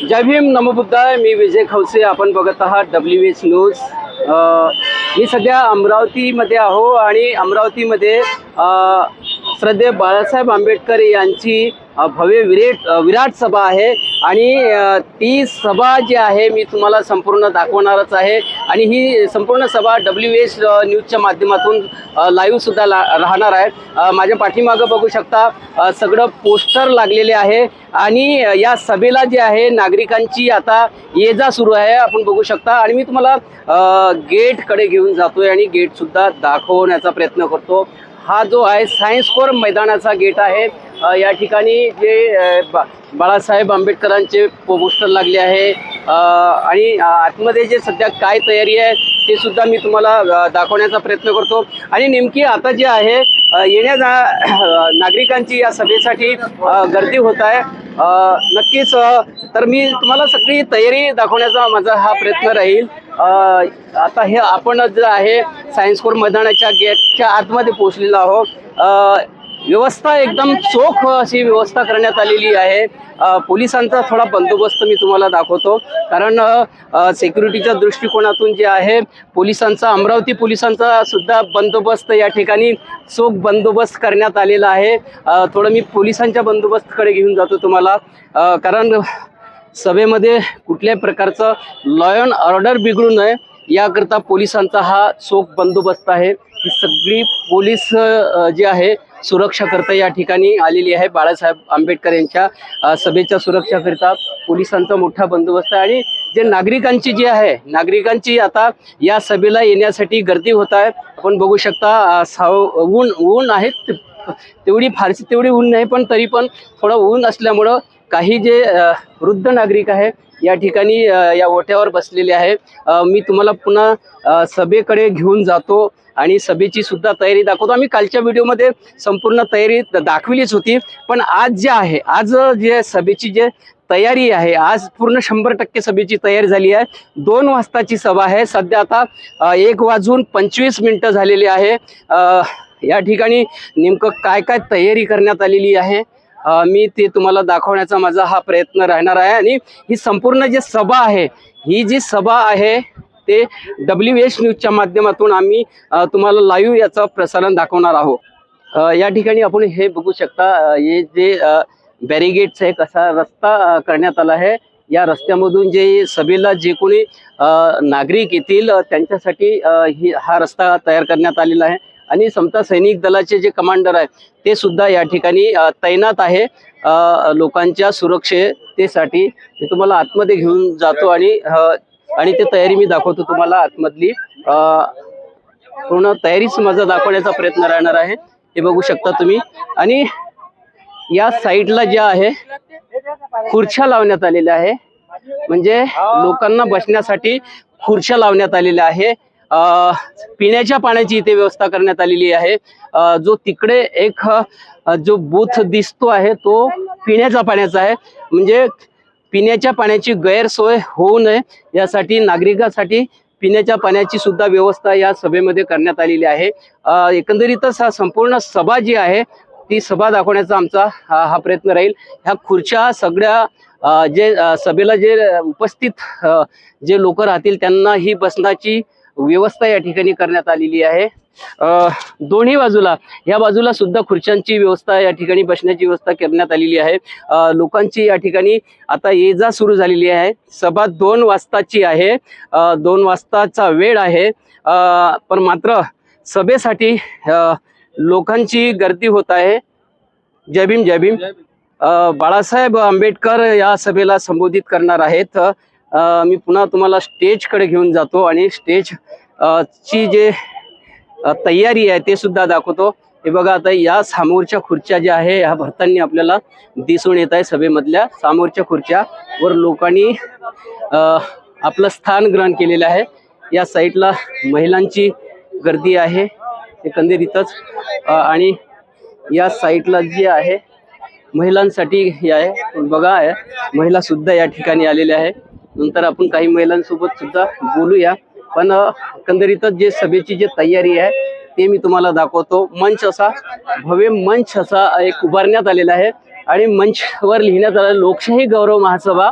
जय भीम नमो बुद्धाय. मी विजय खवसे. आपण बघत आहात WH न्यूज. मी सध्या अमरावतीमध्ये आहो आणि अमरावतीमध्ये श्रद्धेय बाळासाहेब आंबेडकर यांची भव्य विराट सभा आहे आणि ती सभा जी आहे मी तुम्हाला संपूर्ण दाखवणारच आहे आणि ही संपूर्ण सभा WH न्यूजच्या माध्यमातून लाईव्ह सुद्धा राहणार आहे. माझ्या पाठीमागं बघू शकता सगळं पोस्टर लागलेले आहे आणि या सभेला जे आहे नागरिकांची आता ये जा सुरू आहे आपण बघू शकता. आणि मी तुम्हाला गेटकडे घेऊन जातोय आणि गेट सुद्धा दाखवण्याचा प्रयत्न करतो. हा जो आहे सायन्स कोर मैदानाचा गेट आहे. या ठिकाणी जे बाळासाहेब आंबेडकरांचे पोस्टर लागले आहे आणि आतमध्ये जे सध्या काय तयारी आहे ते सुद्धा मी तुम्हाला दाखवण्याचा प्रयत्न करतो. आणि नेमकी आता जे आहे नागरिकांची या सभेसाठी गर्दी होत आहे. नक्कीच तर मी तुम्हाला सगळी तयारी दाखवण्याचा माझा हा प्रयत्न राहील. आता हे आपण जे आहे सायन्स कोर मैदानाच्या गेटच्या आतमध्ये पोहोचलेलो आहोत. व्यवस्था एकदम चोख अशी व्यवस्था करण्यात आलेली आहे. पोलिसांचा थोडा बंदोबस्त मी तुम्हाला दाखवतो कारण सिक्युरिटीच्या दृष्टिकोनातून जे आहे पोलिसांचा अमरावती पोलिसांचा सुद्धा बंदोबस्त या ठिकाणी चोख बंदोबस्त करण्यात आलेला आहे. थोडं मी पोलिसांच्या बंदोबस्तकडे घेऊन जातो तुम्हाला कारण सभेमध्ये कुठल्याही प्रकारचं लॉ अँड ऑर्डर बिघडू नये याकरता पोलिसांचा हा चोख बंदोबस्त आहे. ही सगळी पोलीस जे आहे सुरक्षा करता या ठिकाणी आलेली आहे. बाळासाहेब आंबेडकर यांच्या सभेच्या सुरक्षाकरिता पोलिसांचा मोठा बंदोबस्त आहे. आणि जे नागरिकांची जी आहे नागरिकांची आता या सभेला येण्यासाठी गर्दी होत आहे. आपण बघू शकता ऊन आहे तेवढी ऊन नाही पण तरी पण थोडं ऊन असल्यामुळं काही जे वृद्ध नागरिक आहे या ठिकाणी या ओट्यावर बसलेले आहे. मी तुम्हाला पुन्हा सभेकडे घेऊन जातो आणि सभेची सुद्धा तयारी दाखवतो. आम्ही कालच्या व्हिडिओमध्ये संपूर्ण तयारी दाखविलीच होती पण आज जे आहे आज जे सभेची जे तयारी आहे आज पूर्ण 100% सभेची तयारी झाली आहे. 2 वाजताची सभा आहे. सध्या आता 1:25 झालेली आहे. या ठिकाणी नेमकं काय काय तयारी करण्यात आलेली आहे मी ते तुम्हाला दाखवण्याचा माझा हा प्रयत्न राहणार आहे. आणि ही संपूर्ण जी सभा आहे ही जी सभा आहे ते WH न्यूजच्या माध्यमातून आम्ही तुम्हाला लाईव्ह याचं प्रसारण दाखवणार आहोत. या ठिकाणी आपण हे बघू शकता हे जे बॅरिगेट्स आहे कसा रस्ता करण्यात आला आहे. या रस्त्यामधून जे सभेला जे कोणी नागरिक येतील त्यांच्यासाठी हा रस्ता तयार करण्यात आलेला आहे. आणि समता सैनिक दलाचे जे कमांडर आहे ते सुद्धा या ठिकाणी तैनात आहे लोकांच्या सुरक्षेसाठी. मी तुम्हाला आतमध्ये घेऊन जातो आणि ते तयारी मी दाखवतो तुम्हाला आतमधली पूर्ण तयारीच माझा दाखवण्याचा प्रयत्न राहणार आहे. हे बघू शकता तुम्ही. आणि या साईडला ज्या आहे खुर्च्या लावण्यात आलेल्या आहे म्हणजे लोकांना बसण्यासाठी खुर्च्या लावण्यात आलेल्या आहे. पिण्याच्या पाण्याची इथे व्यवस्था करण्यात आलेली आहे. जो तिकडे एक जो बूथ दिसतो आहे तो पिण्याच्या पाण्याचा आहे म्हणजे पिण्याच्या पाण्याची गैरसोय होऊ नये यासाठी नागरिकांसाठी पिण्याच्या पाण्याची सुद्धा व्यवस्था या सभेमध्ये करण्यात आलेली आहे. एकंदरीतच हा संपूर्ण सभा जी आहे ती सभा दाखवण्याचा आमचा हा प्रयत्न राहील. ह्या खुर्च्या सगळ्या जे सभेला जे उपस्थित जे लोक राहतील त्यांना ही बसण्याची व्यवस्था या ठिकाणी करण्यात आलेली आहे. दोन्ही बाजूला या बाजूला सुद्धा खुर्च्यांची व्यवस्था या ठिकाणी बसण्याची व्यवस्था करण्यात आलेली आहे. लोकांची या ठिकाणी आता ये जा सुरू झालेली आहे. सभा 2 वाजताची आहे. 2 वाजताचा वेळ आहे पण मात्र सभेसाठी लोकांची गर्दी होत आहे. जय भीम जय भीम. बाळासाहेब आंबेडकर या सभेला संबोधित करणार आहेत. मी पुन्हा तुम्हाला स्टेजकडे घेऊन जातो आणि स्टेज ची जे तयारी आहे ते सुद्धा दाखवतो. हे बघा आता या समोरच्या खुर्च्या ज्या आहे ह्या भरताना आपल्याला दिसून येत आहे. सभेमधल्या समोरच्या खुर्च्या वर लोकांनी आपलं स्थान ग्रहण केलेलं आहे. या साईडला महिलांची गर्दी आहे एकंदरीतच आणि या साईडला जी आहे महिलांसाठी हे आहे बघा महिला सुद्धा या ठिकाणी आलेल्या आहे. नंतर आपण काही महिलांसोबत सुद्धा बोलूया पण एकंदरीतच जे सभेची जी तयारी आहे ते मी तुम्हाला दाखवतो. मंच असा भव्य मंच असा एक उभारण्यात आलेला आहे आणि मंचवर लिहिण्यात आलं लोकशाही गौरव महासभा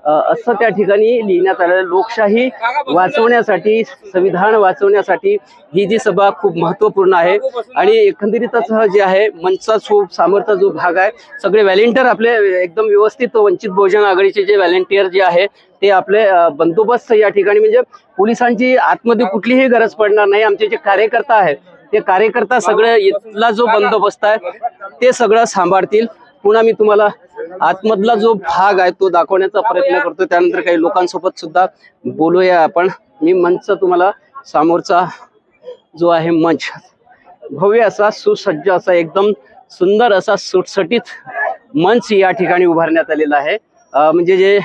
असं त्या ठिकाणी लिहिण्यात आलेलं. लोकशाही वाचवण्यासाठी, संविधान वाचवण्यासाठी ही जी सभा खूप महत्वपूर्ण आहे. आणि एकंदरीतच जे आहे मंचचा सामोरचा जो भाग आहे, सगळे व्हॉलेंटियर आपले एकदम व्यवस्थित, वंचित बहुजन आघाडीचे जे व्हॉलेंटियर जे आहे ते आपले बंदोबस्त या ठिकाणी, म्हणजे पोलिसांची आतमध्ये कुठलीही गरज पडणार नाही. आमचे जे कार्यकर्ता आहेत ते कार्यकर्ता सगळे इथला जो बंदोबस्त आहे ते सगळं सांभाळतील. पुन्हा मी तुम्हाला आतमधला जो भाग आहे तो दाखवण्याचा प्रयत्न करतो. त्यानंतर काही लोकांसोबत सुद्धा बोलूया आपण. मी मंचचा तुम्हाला समोरचा जो आहे मंच, भव्य असा, सुसज्ज असा, एकदम सुंदर असा, सुटसटीत मंच या ठिकाणी उभारण्यात आलेला आहे. म्हणजे जे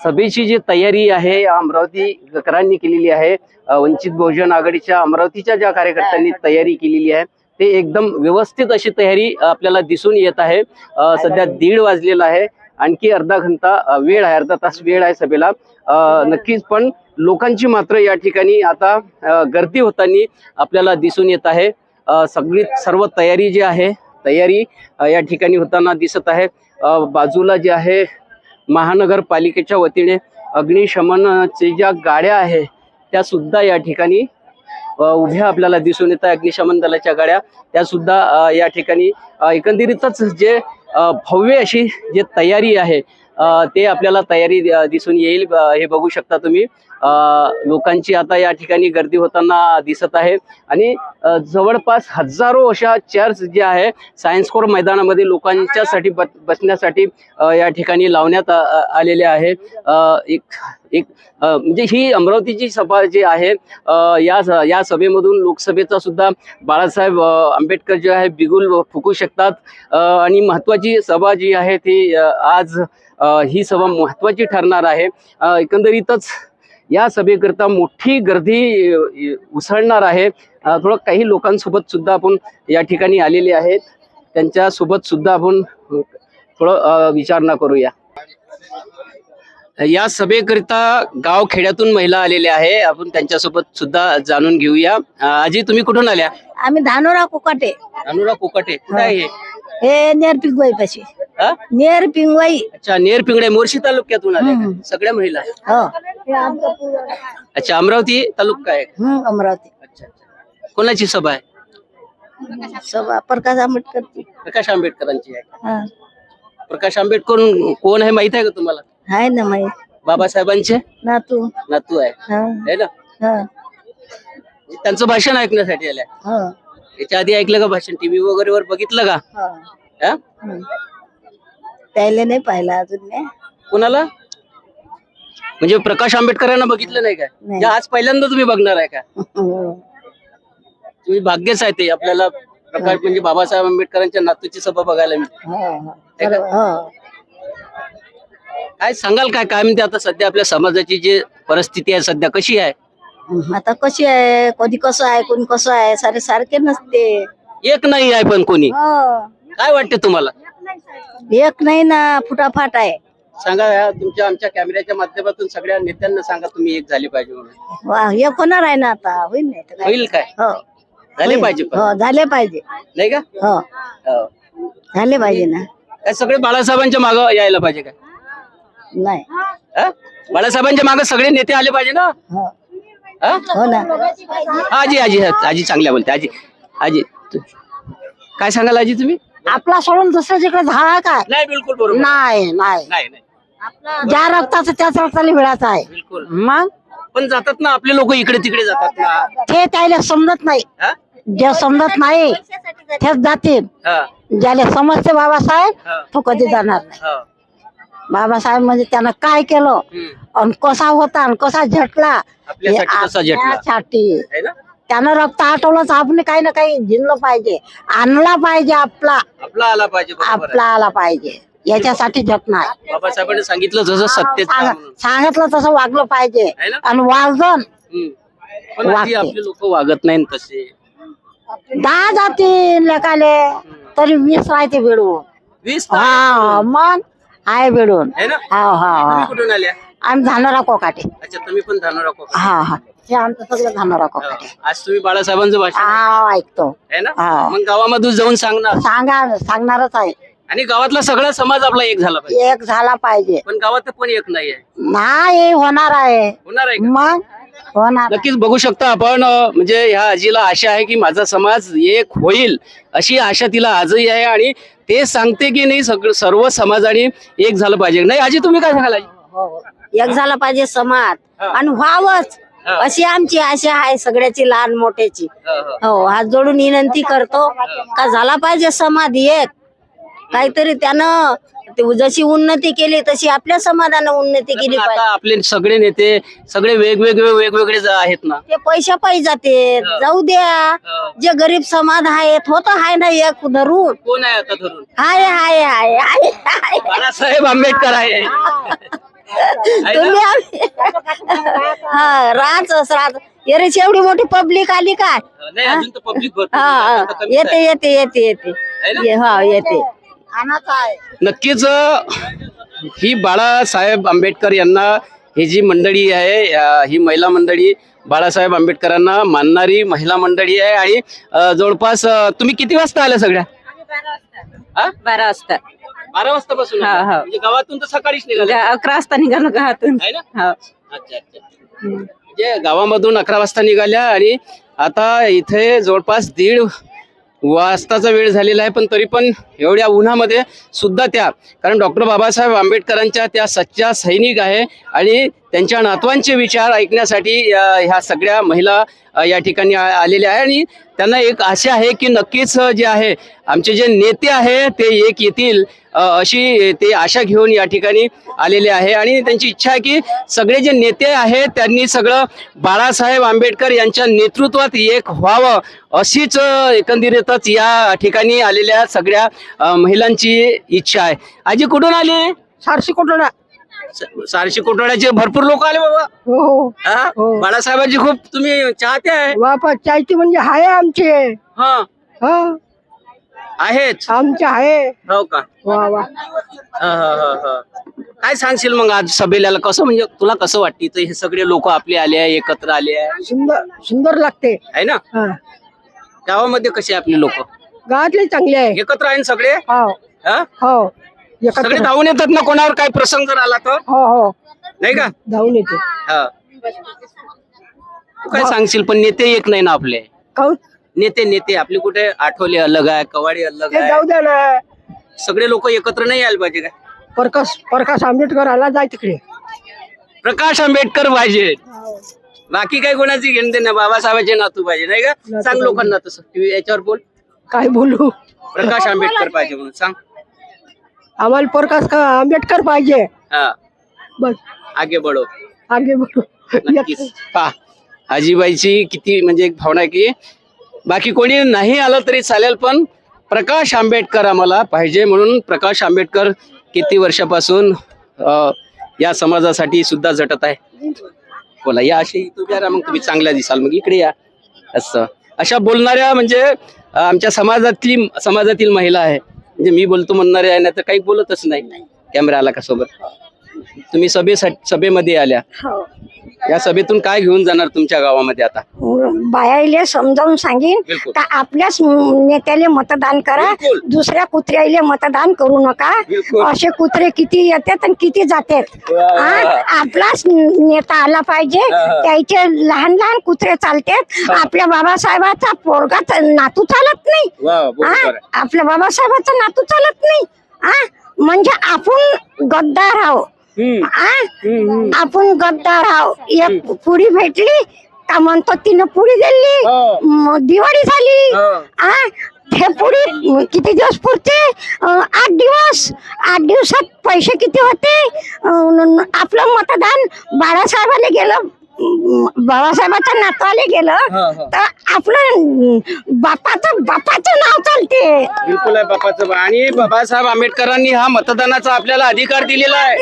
सभेची जी तयारी आहे अमरावतीकरांनी केलेली आहे, वंचित बहुजन आघाडीच्या अमरावतीच्या ज्या कार्यकर्त्यांनी तयारी केलेली आहे ते एकदम व्यवस्थित अशी तयारी आपल्याला दिसून येत आहे. सध्या 1:30 वाजलेला आहे, आणखी अर्धा तास वेळ आहे सभेला. नक्कीच पण लोकांची मात्र या ठिकाणी आता गर्दी होताना आपल्याला दिसून येत आहे. सर्व तयारी जी आहे तयारी या ठिकाणी होताना दिसत आहे. बाजूला जे आहे महानगरपालिकेच्या वतीने अग्निशमनचे ज्या गाड्या आहे त्या सुद्धा या ठिकाणी उभ्या आपल्याला दिसून येत आहे. अग्निशमन दलाच्या गाड्या त्या सुद्धा या ठिकाणी एकंदरीतच जे भव्य अशी जे तयारी आहे ते आपल्याला तयारी दिसून येईल. हे बघू शकता तुम्ही, लोकांची आता या ठिकाणी गर्दी होताना दिसत आहे. आणि जवळपास हजारो अशा चेअर्स जे आहे सायन्स कोर मैदानामध्ये लोकांच्यासाठी बसण्यासाठी या ठिकाणी लावण्यात आलेले आहे. म्हणजे ही अमरावतीची सभा जी आहे या सभेमधून लोकसभेचा सुद्धा बाळासाहेब आंबेडकर जे आहे बिगुल फुकू शकतात. आणि महत्वाची सभा जी आहे ती आज ही सभा महत्वाची ठरणार आहे. एकंदरीतच या सभेकरता मोठी गर्दी उसळणार आहे. थोडं काही लोकांसोबत सुद्धा आपण या ठिकाणी आलेले आहेत, त्यांच्या सोबत सुद्धा आपण थोडं विचारणा करूया. या सभेकरिता गाव खेड्यातून महिला आलेल्या आहे, आपण त्यांच्यासोबत सुद्धा जाणून घेऊया. आजी, तुम्ही कुठून आल्या? आम्ही धानोरा कोकाटे. धानोरा कोकाटे कुठे आहे हे नेर पिंगवाई पाशी. नेर पिंगवाई. अच्छा, नेर पिंगळे मोर्शी तालुक्यातून आल्या सगळ्या महिला? अच्छा, अमरावती तालुका आहे? अमरावती. अच्छा, कोणाची सभा आहे? सभा प्रकाश आंबेडकर. प्रकाश आंबेडकरांची आहे. प्रकाश आंबेडकर कोण आहे माहित आहे का तुम्हाला? आहे ना माहित. बाबासाहेबांचे नातू आहे ना? त्यांचं भाषण ऐकण्यासाठी आल्या. याच्या आधी ऐकलं का भाषण? टीव्ही वगैरे वर बघितलं का? त्याला नाही पाहिलं अजून. कोणाला? म्हणजे प्रकाश आंबेडकरांना बघितलं नाही का? आज पहिल्यांदा तुम्ही बघणार आहे का? तुम्ही भाग्यच आहे ते, आपल्याला प्रकाश म्हणजे बाबासाहेब आंबेडकरांच्या नातूची सभा बघायला मिळते. काय सांगाल, काय म्हणते आता सध्या आपल्या समाजाची जी परिस्थिती आहे सध्या कशी आहे? आता कशी आहे, कधी कसं आहे, कोणी कसं आहे, सारे सारखे नसते. एक नाही आहे पण कोणी. काय वाटते तुम्हाला? एक नाही ना, फुटाफाट आहे. सांगा तुमच्या आमच्या कॅमेऱ्याच्या माध्यमातून सगळ्या नेत्यांना सांगा तुम्ही एक झाले पाहिजे म्हणून. एक होणार आहे ना आता. होईल नाही होईल काय? झाले पाहिजे. झाले पाहिजे नाही का? झाले पाहिजे ना. काय सगळे बाळासाहेबांच्या मागं यायला पाहिजे काय? नाही, बाळासाहेबांच्या मागे सगळे नेते आले पाहिजे ना. हो ना. आजी चांगल्या बोलते. आजी काय सांगाल आजी तुम्ही? आपला सोडून दुसऱ्याकडे झाला काय? नाही, बिलकुल बरोबर. नाही. ज्या रक्ताचं त्याच रक्ताला मिळायचं आहे. बिलकुल. मग पण जातात ना आपले लोक, इकडे तिकडे जातात ना. ते त्याला समजत नाही. जे समजत नाही तेच जातील. ज्याला समजते बाबासाहेब तो कधी जाणार नाही. बाबासाहेब म्हणजे त्यानं काय केलं आणि कसा होता आणि कसा झटला यासाठी त्यानं रक्त आटवलं तर आपण काही ना काही झिनलं पाहिजे, आणला पाहिजे. आपला आला पाहिजे याच्यासाठी झटणार. बाबासाहेबांनी सांगितलं जसं सत्य सांगितलं तसं वागलं पाहिजे. आणि वागजन आपले लोक वागत नाही तसे. 10 जातील लेकाले तरी 20 राहते भिडून. 20 मग आहे भिडून. कुठून आल्या? आम्ही धानोरा कोकाटे. अच्छा, तुम्ही पण धानोरा कोकण. हा हा हे आमचं सगळं धानोरा कोकाटे. आज तुम्ही बाळासाहेबांचं भाषण हा ऐकतो. आहे ना, हा. मग गावामधून जाऊन सांगणार सांगणारच आहे. आणि गावातला सगळा समाज आपला एक झाला पाहिजे. एक झाला पाहिजे. पण गावात पण एक नाहीये. नाही होणार आहे. होणार आहे का? मग होणार. नक्कीच बघू शकता आपण, म्हणजे ह्या आजीला आशा आहे की माझा समाज एक होईल, अशी आशा तिला आजही आहे. आणि ते सांगते की नाही सगळं सर्व समाजाने एक झालं पाहिजे. नाही आजी, तुम्ही काय सांगाल? एक झाला पाहिजे समाज आणि व्हावंच अशी आमची आशा आहे सगळ्याची, लहान मोठ्याची. हो, हात जोडून विनंती करतो का झाला पाहिजे समाज एक. काहीतरी त्यानं जशी उन्नती केली तशी आपल्या समाजानं उन्नती केली आता पाहिजे. आपले सगळे नेते सगळे वेगवेगळे आहेत ना. ते पैशा पाहिजे जाते, जाऊ द्या. जे गरीब समाज आहेत होत आहे ना एक धरून. कोण आहे आता धरून? हाय हाय हाय हाय हाय. बाळासाहेब आंबेडकर आहे. तुम्ही हा राहच एरेच एवढी मोठी पब्लिक आली काय? नाही, अजून तर पब्लिक भरपूर हा आहे. हा आता कमीच आहे. येते येते येते येते आहे ना? हा येते. नक्कीच ही बाळासाहेब आंबेडकर यांना ही जी मंडळी आहे, ही महिला मंडळी बाळासाहेब आंबेडकरांना मानणारी महिला मंडळी आहे. आणि जवळपास तुम्ही किती वाजता आल्या सगळ्या? 12 वाजता. 12 वाजतापासून हा, आल्या? हा. म्हणजे गावातून तर सकाळीच निघाले. 11 वाजता निघालो गावातून. आहे ना? हो. अच्छा अच्छा. म्हणजे गावामधून 11 वाजता निघाल्या आणि आता इथे जवळपास 1:30 वाजताचा वेळ झालेला आहे. पण तरी पण एवढ्या उन्हामध्ये सुद्धा त्या, कारण डॉक्टर बाबासाहेब आंबेडकरांच्या त्या सच्चा सैनिक आहे आणि त्यांच्या नातवांचे विचार ऐकण्यासाठी ह्या सगळ्या महिला या ठिकाणी आलेल्या आहे. आणि त्यांना एक आशा आहे की नक्कीच जे आहे आमचे जे नेते आहे ते एक येतील, अशी ते आशा घेऊन या ठिकाणी आलेले आहे. आणि त्यांची इच्छा आहे की सगळे जे नेते आहेत त्यांनी सगळं बाळासाहेब आंबेडकर यांच्या नेतृत्वात एक व्हावं, अशीच एकंदरीतच या ठिकाणी आलेल्या सगळ्या महिलांची इच्छा आहे. आजी कुठून आली? सारशी कोटोडा. सारशी कोटवाड्याचे भरपूर लोक आले बाबा. हो हा? बाळासाहेबांची खूप तुम्ही चाहते आहे. बापा चायती म्हणजे हाय आमचे. हा हा आहेच. आमचे आहे. हो का? वा वा. काय सांगशील मग आज सभेला कसं, म्हणजे तुला कसं वाटतं इथं हे सगळे लोक आपले आले आहे, एकत्र आले आहे? सुंदर सुंदर लागते. आहे ना? हा. गावामध्ये कसे आपले लोक गावातले चांगले आहे. एकत्र आहे ना सगळे? हो हा? हो सगळे धावून येतात ना कोणावर काय प्रसंग जर आला तर? हो हो नाही का? धावून येते. हा. तू काय सांगशील? पण नेते एक नाही ना आपले. काऊन? नेते आपले कुठे? आठवले अलग आहे, कवाडी अलग ते जाऊ आहे. द्या ना. सगळे लोक एकत्र नाही यायला पाहिजे काय? प्रकाश आंबेडकर आला जाय तिकडे. प्रकाश आंबेडकर पाहिजे, बाकी काही कोणाची घेणं देणं. बाबासाहेबांचे नातू पाहिजे नाही का? सांग लोकांना तसं, टीव्ही याच्यावर बोल. काय बोलू? प्रकाश आंबेडकर पाहिजे म्हणून सांग. आम्हाला प्रकाश आंबेडकर पाहिजे. हा, बस आगे बढो. आगे बोलू. नक्कीच. पहा आजीबाईची किती म्हणजे एक भावना आहे की बाकी कोणी नाही आलं तरी चालेल, पण प्रकाश आंबेडकर आम्हाला पाहिजे. म्हणून प्रकाश आंबेडकर किती वर्षापासून या समाजासाठी सुद्धा झटत आहे. बोला या अशी तुम्ही या, मग तुम्ही चांगल्या दिसाल, मग इकडे या. असं अशा बोलणाऱ्या म्हणजे आमच्या समाजातील महिला आहे. म्हणजे मी बोलतो म्हणणारे आहे ना तर काही बोलतच नाही. कॅमेरा आला का सोबत? तुम्ही सभेमध्ये आल्या, या सभेतून काय घेऊन जाणार तुमच्या गावामध्ये? आता बायाले समजावून सांगेन बिलकुल. का आपल्याच नेत्याले मतदान करा, बिलकुल. दुसऱ्या कुत्र्याले मतदान करू नका. बिलकुल. असे कुत्रे किती येतात आणि किती जातात. आपलाच नेता आला पाहिजे. त्याचे लहान लहान कुत्रे चालतात. आपल्या बाबासाहेबाचा पोरगा नातू चालत नाही. आपल्या बाबासाहेबाचा नातू चालत नाही. म्हणजे आपण गद्दार आहो. आपण गद्दार आहो. एक पुडी भेटली का म्हणतो तिनं पुडी दिली, दिवाळी झाली. हे पुडी किती दिवस पुरते? 8 दिवस. 8 दिवसात पैसे किती होते? आपलं मतदान बाळासाहेबाला गेलं, बाबासाहेबाच्या नातवाले गेलं तर आपलं बापाचं नाव चालते. बिलकुल आहे बापाचं. आणि बाबासाहेब आंबेडकरांनी हा मतदानाचा आपल्याला अधिकार दिलेला आहे.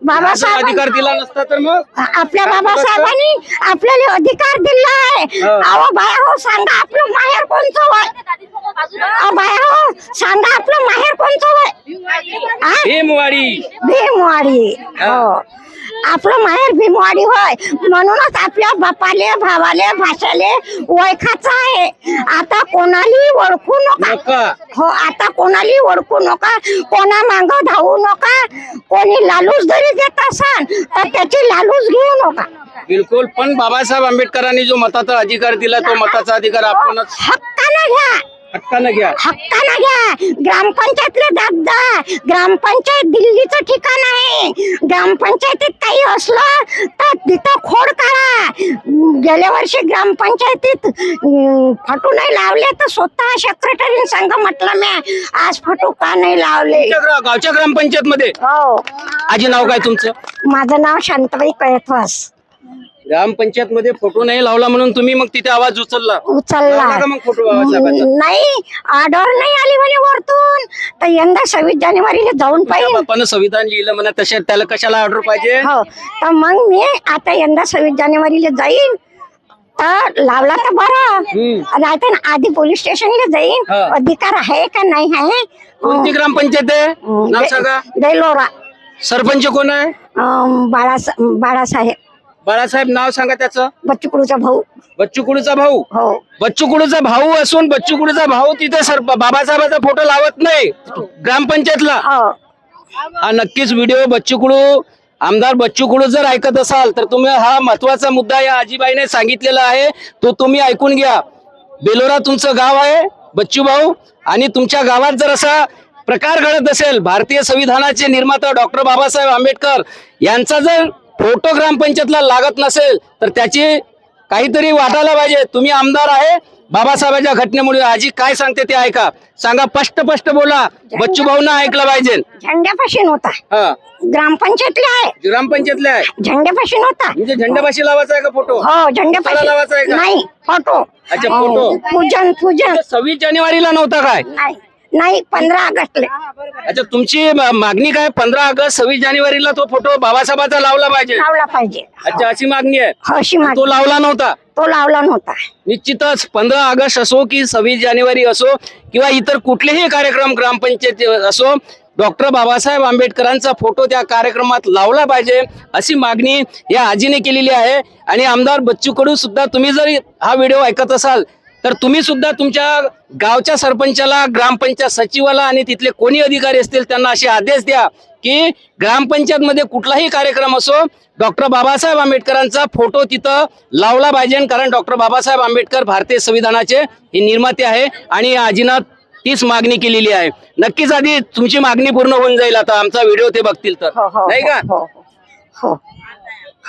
बाबासाहेब अधिकार दिला नसता तर मग आपल्या बाबासाहेबांनी आपल्याला अधिकार दिला आहे. अहो बाया हो, सांगा आपलं माहेर कोणचं वय? बाया हो, सांगा आपलं माहेर कोणचं वय? भीमवाडी. भीमवाडी. हो. आपलं माहेर भीमवाडी होय, म्हणूनच आपल्या बापाले भावाले भाषाले ओळखायचं आहे. आता कोणाली ओळखू नका. हो, आता कोणाली ओळखू नका, कोणा मांग धावू नका. कोणी लालूच जरी देत असाल तर त्याची लालूच घेऊ नका. बिलकुल. पण बाबासाहेब आंबेडकरांनी जो मताचा अधिकार दिला तो मताचा अधिकार आपणच हक्कानं घ्या, हक्कानं घ्या. हक्कानं घ्या. ग्रामपंचायतला दाबदा. ग्रामपंचायत दिल्लीचं ठिकाण आहे. ग्रामपंचायतीत काही असलं तर तिथं खोड काढा. गेल्या वर्षी ग्रामपंचायतीत फटू नाही लावले तर स्वतः सेक्रेटरी संघ म्हटलं मी आज फटू का नाही लावले. गावच्या ग्रामपंचायत मध्ये. हो. आजी नाव काय तुमचं? माझं नाव शांताबाई कळतवास. ग्रामपंचायत मध्ये फोटो नाही लावला म्हणून तुम्ही मग तिथे आवाज उचलला उचलला का मग फोटो बाबासाहेबांचा? नाही, ऑर्डर नाही आली म्हणे वरतून. तर यंदा 26 जानेवारीला जाऊन पाहिजे. बापानं संविधान लिहिलं म्हणा, तशा त्याला कशाला ऑर्डर पाहिजे? हो, तर मग मी आता यंदा 26 जानेवारीला जाईन. तर लावला तर बरं, नाही तर आधी पोलीस स्टेशनला जाईन. अधिकार आहे का नाही आहे. कोणती ग्रामपंचायत आहे? नाव सांगा. दैलोरा. सरपंच कोण आहे? बाळासाहेब. बाळासाहेब नाव सांगा त्याचं. बच्चू कडूचा भाऊ. बच्चू कडूचा भाऊ. हो. बच्चू कडूचा भाऊ असून बच्चू कडूचा भाऊ तिथे बाबासाहेबाचा फोटो लावत नाही ग्रामपंचायतला. हो. हा नक्कीच व्हिडिओ बच्चू कडू, आमदार बच्चू कडू जर ऐकत असाल तर तुम्ही हा महत्वाचा मुद्दा या आजीबाईने सांगितलेला आहे तो तुम्ही ऐकून घ्या. बेलोरा तुमचं गाव आहे बच्चू भाऊ, आणि तुमच्या गावात जर असा प्रकार घडत असेल, भारतीय संविधानाचे निर्माता डॉक्टर बाबासाहेब आंबेडकर यांचा जर फोटो ग्रामपंचायतला लागत नसेल तर त्याची काहीतरी वाटायला पाहिजे. तुम्ही आमदार आहे, बाबासाहेबांच्या घटनेमुळे आजी काय सांगते ते ऐका. सांगा, स्पष्ट बोला. बच्चू भाऊंना ऐकलं पाहिजे. झेंड्यापाशी होता. हा, ग्रामपंचायतला आहे. ग्रामपंचायतला आहे. झेंड्यापाशी होता. म्हणजे झेंड्यापाशी लावायचा आहे का फोटो? हो, झेंड्यापाशी लावायचा आहे का? नाही, फोटो. अच्छा, फोटो. पूजन 26 जानेवारीला नव्हता काय? नाही 15 ऑगस्टला. अच्छा, तुमची मागणी काय? 15 ऑगस्ट 26 जानेवारीला तो फोटो बाबासाहेबांचा लावला पाहिजे. लावला पाहिजे. अच्छा, अशी मागणी आहे. अशी मागणी. तो लावला नव्हता. तो लावला नव्हता. निश्चितच 15 ऑगस्ट असो की 26 जानेवारी असो किंवा इतर कुठलेही कार्यक्रम ग्रामपंचायत असो, डॉक्टर बाबासाहेब आंबेडकरांचा फोटो त्या कार्यक्रमात लावला पाहिजे अशी मागणी या आजीने केलेली आहे. आणि आमदार बच्चू कडू सुद्धा, तुम्ही जर हा व्हिडिओ ऐकत असाल तर तुम्ही सुद्धा तुमच्या गावच्या सरपंचाला, ग्रामपंचायत सचिवाला आणि तिथले कोणी अधिकारी असतील त्यांना असे आदेश द्या की ग्रामपंचायत मध्ये कुठलाही कार्यक्रम असो, डॉक्टर बाबासाहेब आंबेडकरांचा फोटो तिथं लावला पाहिजे. कारण डॉक्टर बाबासाहेब आंबेडकर भारतीय संविधानाचे हे निर्माते आहे आणि आजीनं तीच मागणी केलेली आहे. नक्कीच आधी तुमची मागणी पूर्ण होऊन जाईल आता आमचा व्हिडिओ ते बघतील तर, नाही का? हो हो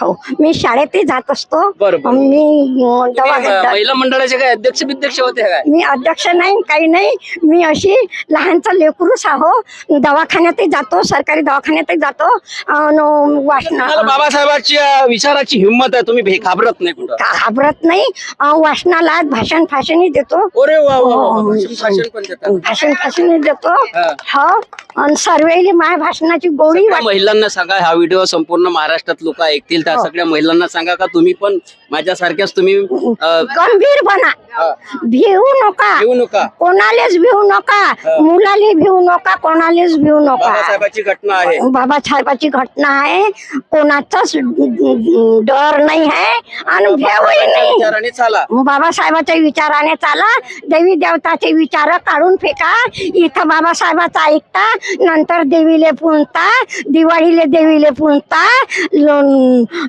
हो. मी शाळेतही जात असतो. बरोबर. मी महिला मंडळाचे काय अध्यक्ष विध्यक्ष होते काय? मी अध्यक्ष नाही, काही नाही. मी अशी लहानचा लेकरूच आहो. दवाखान्यातही जातो, सरकारी दवाखान्यातही जातो. बाबासाहेबांच्या विचाराची हिंमत आहे, तुम्ही घाबरत नाही कुठं? घाबरत नाही. वाचनाला भाषणही देतो. अरे वा वा, भाषण पण देतात. भाषणही देतो. हो. आणि सर्वेली माझ्या भाषणाची गोळी. महिलांना सांगा, हा व्हिडिओ संपूर्ण महाराष्ट्रात लोक ऐकतील, त्या सगळ्या महिलांना सांगा का तुम्ही पण माझ्यासारख्याच तुम्ही गंभीर बना. भिवू नका. कोणालाच भिवू नका. मुलाला भिवू नका, कोणालाच भिवू नका. बाबासाहेबाची घटना आहे. बाबासाहेबाची घटना आहे. कोणाचाच डर नाही आहे आणि भेवही नाही. चाला, बाबासाहेबाच्या विचाराने चाला. देवी देवताचे विचार काढून फेका. इथं बाबासाहेबाचा ऐकता, नंतर देवीले पुंजता, दिवाळीले देवीले पुंजता,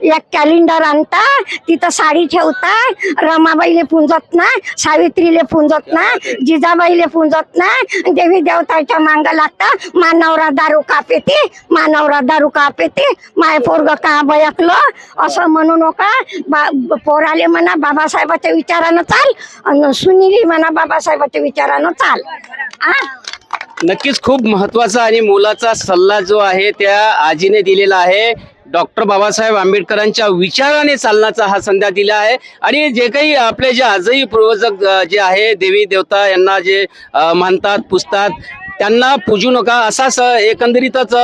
एक कॅलेंडर आणता, तिथं साडी ठेवता. रमाबाईले पुंजत ना, सावित्रीले पुंजत ना, जिजाबाईले पुंजत ना. देवी देवताच्या मांग लागता. मानवरा दारू का पेते, मानवरा दारू का पेते, माय पोरग का बयकलं असं म्हणू नका. पोराले म्हणा बाबासाहेबाच्या विचारानं चाल, आणि सुनीली म्हणा बाबासाहेबाच्या विचारानं चाल. नक्कीच खूप महत्वाचा आणि मोलाचा सल्ला जो आहे त्या आजीने दिलेला आहे. डॉक्टर बाबासाहेब आंबेडकरांच्या विचाराने चालण्याचा हा संदेश दिला आहे. आणि जे काही आपले जे आजही पूर्वजक जे आहे, देवी देवता यांना जे मानतात, पुजतात, त्यांना पूजू नका असाच एकंदरीतच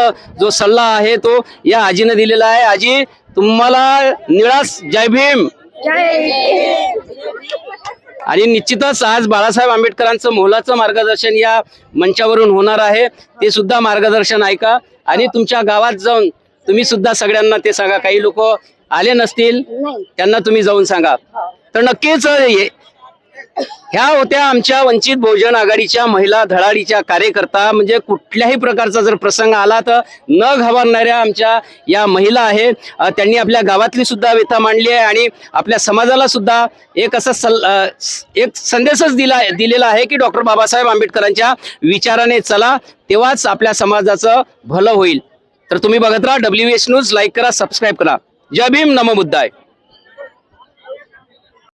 जो सल्ला आहे तो या आजीने दिलेला आहे. आजी, तुम्हाला निळास जय भीम. आणि निश्चितच आज बाळासाहेब आंबेडकरांचं मोलाचं मार्गदर्शन या मंचावरून होणार आहे. ते सुद्धा मार्गदर्शन ऐका आणि तुमच्या गावात जाऊन तुम्ही सुद्धा सगळ्यांना ते सांगा. काही लोक आले नसतील नाही त्यांना तुम्ही जाऊन सांगा. तर नक्कीच ह्या होत्या आमच्या वंचित बहुजन आघाडीच्या महिला धडाडीच्या कार्यकर्ता. म्हणजे कुठल्याही प्रकारचा जर प्रसंग आला तर न घाबरणाऱ्या आमच्या या महिला आहे. त्यांनी आपल्या गावातली सुद्धा व्यथा मांडली आहे आणि आपल्या समाजाला सुद्धा एक असा एक संदेशच दिलेला आहे की डॉक्टर बाबासाहेब आंबेडकरांच्या विचाराने चला, तेव्हाच आपल्या समाजाचं भलं होईल. तर तुम्ही बघत राहा WS न्यूज. लाईक करा, सबस्क्राईब करा. जय भीम, नमो बुद्धाय.